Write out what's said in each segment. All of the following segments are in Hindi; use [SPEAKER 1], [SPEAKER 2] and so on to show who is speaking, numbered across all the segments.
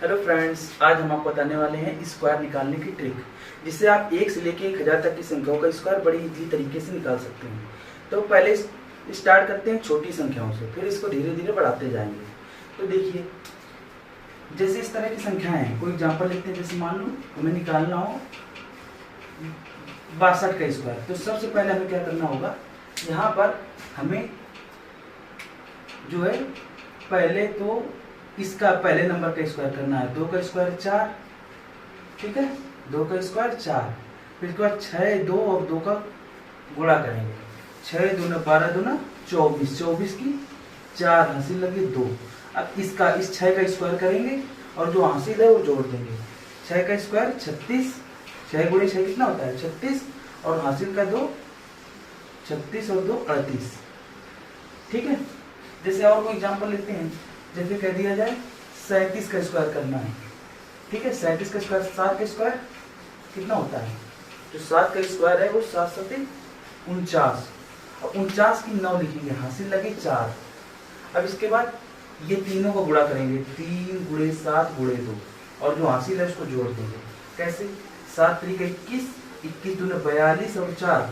[SPEAKER 1] हेलो फ्रेंड्स, आज हम आपको बताने वाले हैं स्क्वायर निकालने की ट्रिक, जिससे आप 1 से लेकर 1000 तक की संख्याओं का स्क्वायर बड़ी इजीली तरीके से निकाल सकते हैं। तो पहले स्टार्ट करते हैं छोटी संख्याओं से, फिर इसको धीरे धीरे बढ़ाते जाएंगे। तो देखिए, जैसे इस तरह की संख्याएं हैं, कोई एग्जांपल लेते हैं। जैसे मान लो हमें निकालना हो 62 का स्क्वायर, तो सबसे पहले हमें क्या करना होगा, यहाँ पर हमें जो है पहले तो इसका पहले नंबर का स्क्वायर करना है। 2 का स्क्वायर 4, ठीक है, 2 का स्क्वायर 4। फिर इसके बाद 6, 2 और 2 का गुणा करेंगे। 6 दूना 12 दूना 24, 24 की 4 हासिल लगे 2। अब इसका इस 6 का स्क्वायर करेंगे और जो हासिल है वो जोड़ देंगे। 6 का स्क्वायर 36, 6 गुणे 6 कितना होता है 36, और हासिल का 2, 36 और 2 38, ठीक है। जैसे और कोई एग्जांपल लेते हैं, जैसे कह दिया जाए 37 का स्क्वायर करना है, ठीक है। 37 का स्क्वायर 7 का स्क्वायर कितना होता है, जो 7 का स्क्वायर है वो 7 7 49, और 49 की 9 लिखेंगे, हासिल लगे 4। अब इसके बाद ये तीनों को गुणा करेंगे, 3 गुणे 7 गुणे 2, और जो हासिल है उसको जोड़ देंगे। कैसे, 7 3 21, 21 दूना 42 और 4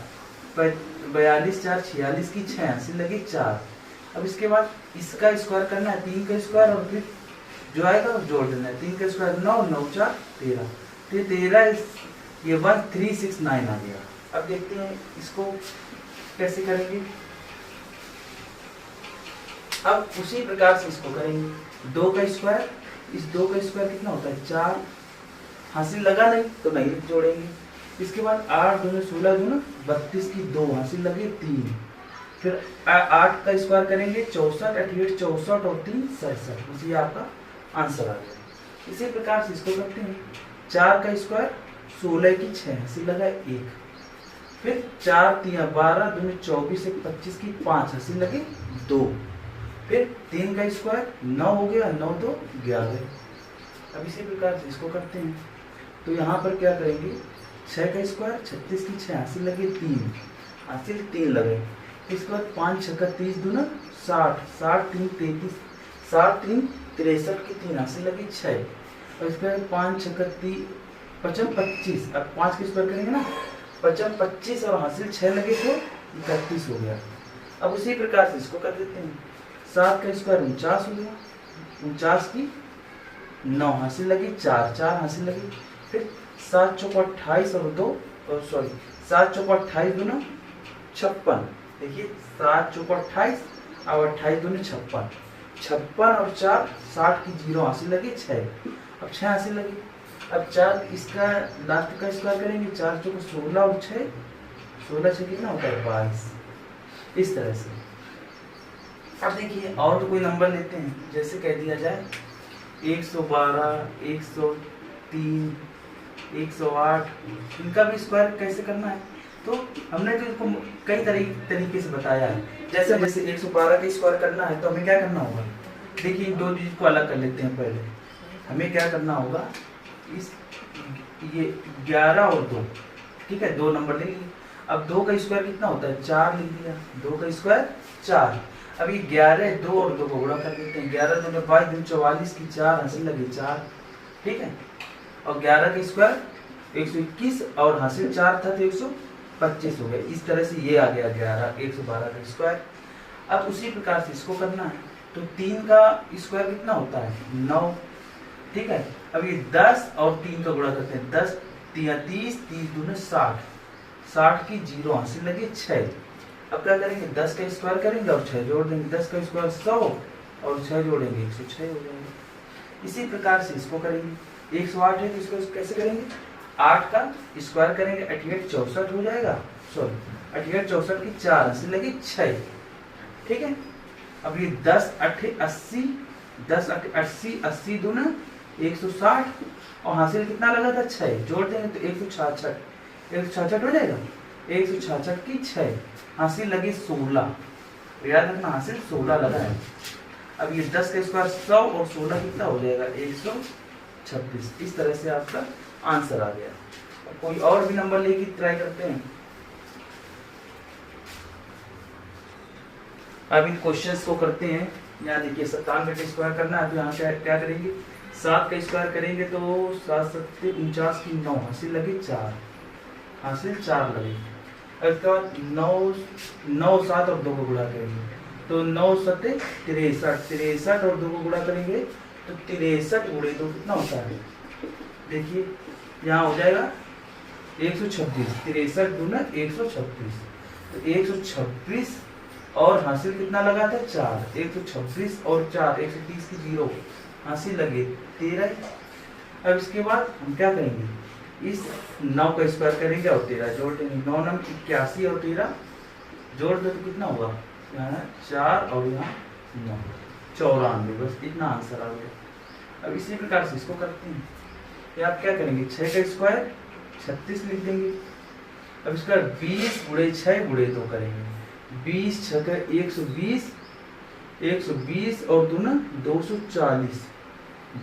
[SPEAKER 1] 42 4 46 की 6 हासिल लगे 4। अब इसके बाद इसका स्क्वायर करना है, 3 का स्क्वायर, और फिर जो आएगा वो जोड़ देना है। 3 का स्क्वायर 9, 9 4 13, तो 13 ये 1369 आ गया। अब देखते हैं इसको कैसे करेंगे। अब उसी प्रकार से इसको करेंगे। 2 का स्क्वायर, इस 2 का स्क्वायर कितना होता है 4, हासिल लगा नहीं तो नहीं जोड़ेंगे। इसके बाद 8 दूना 16 दूना 32 की 2 हासिल लगे 3। फिर 8 का स्क्वायर करेंगे 64, 88 64 और 3 67, उसी आपका आंसर आ गया। इसी प्रकार से इसको करते हैं। 4 का स्क्वायर 16 की 6 हासिल लगा 1। फिर 4 3 12 दूनी 24 एक 25 की 5 हासिल लगे 2। फिर 3 का स्क्वायर 9 हो गया, 9 2 11। अब इसी प्रकार से इसको करते हैं। तो यहाँ पर क्या करेंगे, 6 का स्क्वायर 36 की 6 हासिल लगे 3, हासिल 3 लगे। इसके बाद 5 6 30 दूना 60, 60 3 33, 60 3 63 की 3 हासिल लगी 6। और इसके बाद 5 6 30 55 25, अब 5 के स्क्वायर करेंगे ना, 55 25 और हासिल 6 लगे तो 31 हो गया। अब उसी प्रकार से इसको कर देते हैं। 7 का स्क्वायर 49 हो गया, 49 की 9 हासिल लगी 4, 4 हासिल लगी। फिर 7 चौक 28 और 2 और सॉरी 7 चौक 28 दूना 56, देखिए 7 चौक 28 और 28 दूनी 56, 56 और 4 60 की 0 हासिल लगी 6। अब 6 हासिल लगी। अब 4 इसका लास्ट का स्क्वायर करेंगे, 4 चौक 16 और 6 16 6 कितना होता है 22, इस तरह से। अब देखिए और तो कोई नंबर लेते हैं, जैसे कह दिया जाए 112 103 108, इनका भी स्क्वायर कैसे करना है। तो हमने तो इसको कई तरीके से बताया है। जैसे 112 का स्क्वायर करना है तो हमें क्या करना होगा, देखिए दो चीज को अलग कर लेते हैं। पहले हमें क्या करना होगा, इस ये 11 और 2, ठीक है, 2 नंबर ले लिए। अब 2 का स्क्वायर कितना होता है 4 लिख दिया, 2 का स्क्वायर 4। अब ये 11 2 और 2 को गुणा कर देते हैं। 11 दूनी 22 दूनी 44 की 4 हासिल लगे 4, ठीक है। और 11 का स्क्वायर 121 और हासिल 4 था तो 125 हो गया। इस तरह से ये आ गया 11 112 का स्क्वायर। अब उसी प्रकार से इसको करना है। तो 3 का स्क्वायर कितना होता है 9, ठीक है। अब ये 10 और 3 का गुणा करते हैं, 10 3 30 30 दूनी 60, 60 की 0 हासिल लगे 6। अब क्या करेंगे, 10 का स्क्वायर करेंगे और 6 जोड़ देंगे। 10 का स्क्वायर 100 और 6 जोड़ेंगे 106 हो जाएंगे। इसी प्रकार से इसको करेंगे। 108 है तो इसको कैसे करेंगे, 8 का स्क्वायर करेंगे 88 64 हो जाएगा, सॉरी 88 64 की 4 हासिल लगी 6, ठीक है। अब ये 10 8 80, 10 8 80 80 दूना 160 और हासिल कितना लगा था 6, जोड़ देंगे तो 166 हो जाएगा। 166 की 6 हासिल लगी 16, याद रखना हासिल 16 लगा है। अब ये 10 का स्क्वायर 100 और 16 कितना हो जाएगा 126। इस तरह से आपका आंसर आ गया। कोई और भी नंबर लेके ट्राई करते हैं। अब इन क्वेश्चंस को करते हैं। यहाँ देखिए 97 का स्क्वायर करना है, तो यहाँ क्या करेंगे, 7 का स्क्वायर करेंगे तो 7 सत्ते 49 की 9 हासिल लगे 4, हासिल 4 लगे। अब इसके बाद 9 7 और 2 को गुणा करेंगे तो 9 सत्ते 63 और 2 को गुणा करेंगे तो 63 गुणे 2 कितना होता है, देखिए यहाँ हो जाएगा 126, 63 दूना 126, तो 126 और हासिल कितना लगा था 4, 126 और 4 130 की 0 हासिल लगे 13। अब इसके बाद हम क्या करेंगे, इस 9 का स्क्वायर करेंगे और 13 जोड़ देंगे, 9 9 81 और 13 जोड़ दो तो कितना होगा, यहाँ 4 और यहाँ 9 94, बस इतना आंसर आ गया। अब इसी प्रकार से इसको करते हैं, ये आप क्या करेंगे 6 का स्क्वायर 36 लिख देंगे। अब इसका 20 गुणे 6 गुणे 2 करेंगे, 20 6 का 120, 120 और 2 ना 240,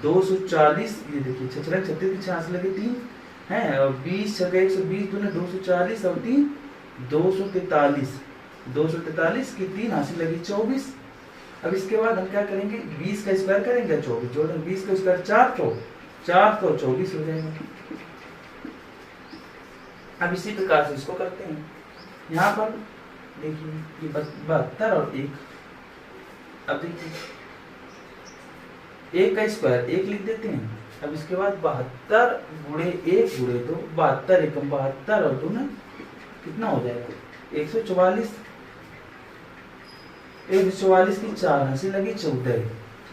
[SPEAKER 1] 240 ये देखिए 6 36 की 6 लगे 3 है, और 20 6 का 120 2 ना 240 और 3 243, 243 की 3 हासिल लगी 24। अब इसके बाद हम क्या करेंगे 20 का स्क्वायर करेंगे 24 जोड़ 20 का स्क्वायर 4 तो 24 हो जाएगा। अब इसी प्रकार से इसको करते हैं, यहाँ पर देखिए ये 72 और 1, अब देखिए 1 का स्क्वायर 1 लिख देते हैं। अब इसके बाद 72 गुणे 1 गुणे 2, 72 एकम 72 और 2 ना कितना हो जाएगा 144, 144 की 4 हासिल लगी 14।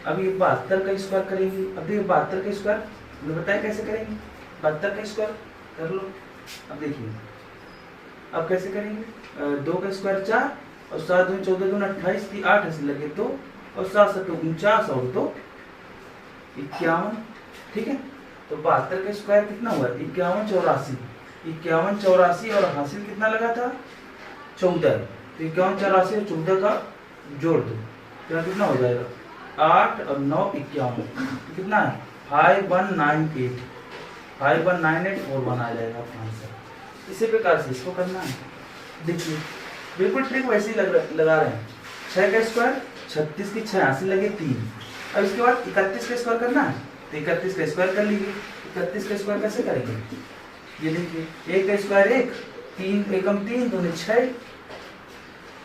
[SPEAKER 1] अब ये 72 का स्क्वायर करेंगे, अब देखिए 72 का स्क्वायर मुझे बताया कैसे करेंगे, 72 का स्क्वायर कर लो। अब देखिए अब कैसे करेंगे, 2 का स्क्वायर 4 और 7 दूनी 14 दूनी 28 की 8 हासिल लगे 2 और 7 7 49 और 2 51, ठीक है। तो 72 का स्क्वायर कितना हुआ 51 84, 51 84 और हासिल कितना लगा था 14, तो 51 84 और 14 का जोड़ दो तो कितना हो जाएगा 8 और 9 51, तो कितना है 5198, 519841 आ जाएगा आपका आंसर। इसी प्रकार से इसको करना है, देखिए बिल्कुल ट्रिक वैसे ही लगा रहे हैं। 6 का स्क्वायर 36 की 6 हासिल लगे 3। अब इसके बाद 31 का स्क्वायर करना है तो 31 का स्क्वायर कर लीजिए। 31 का स्क्वायर कैसे करेंगे, ये देखिए 1 का स्क्वायर 1, 3 एकम 3 दूनी 6,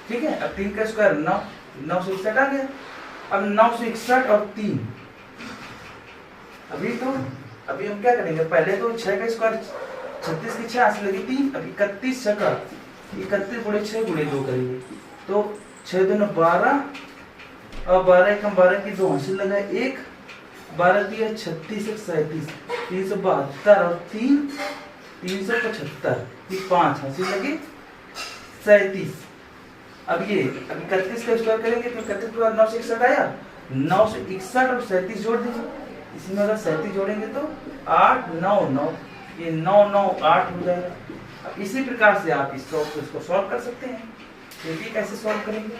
[SPEAKER 1] ठीक है। अब 3 का स्क्वायर 9, 9 से 61 आ गया। अब 9 से 61 और 3, अभी हम क्या करेंगे, पहले तो 6 का स्क्वायर 36 की 6 हासिल लगी 3, अब 31 6 का 31 गुणे 6 गुणे 2 करेंगे तो 6 दूनी 12 और 12 एकम 12 की 2 हासिल लगा 1, 12 की 36 37, 372 और 3 375 की 5 हासिल लगी 37। अब ये अब 31 का स्क्वायर करेंगे तो 31 के बाद 9 से 61 आया, 9 से 61 और 37 जोड़ दीजिए। इसमें अगर 37 जोड़ेंगे तो 8 9 9, ये 9 9 8 हो जाएगा। अब इसी प्रकार से आप इसको सॉल्व कर सकते हैं। देखिए कैसे सॉल्व करेंगे,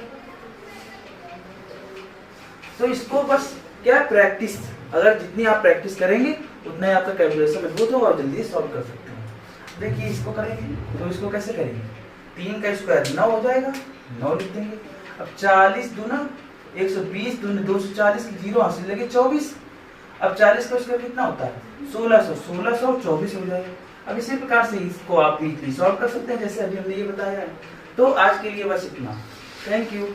[SPEAKER 1] तो इसको बस क्या प्रैक्टिस, अगर जितनी आप प्रैक्टिस करेंगे उतना ही आपका कैलकुलेशन मजबूत होगा और जल्दी सॉल्व कर सकते हैं। देखिए इसको करेंगे तो इसको कैसे करेंगे, 3 का स्क्वायर 9 हो जाएगा, 9 लिख देंगे। अब 40 दूना 120 दूनी 240 की 0 हासिल लगे 24। अब 40 का स्क्वायर कितना होता है 1600, 1600 और 24 हो जाएगा। अब इसी प्रकार से इसको आप इजीली सॉल्व कर सकते हैं जैसे अभी हमने ये बताया है। तो आज के लिए बस इतना, थैंक यू।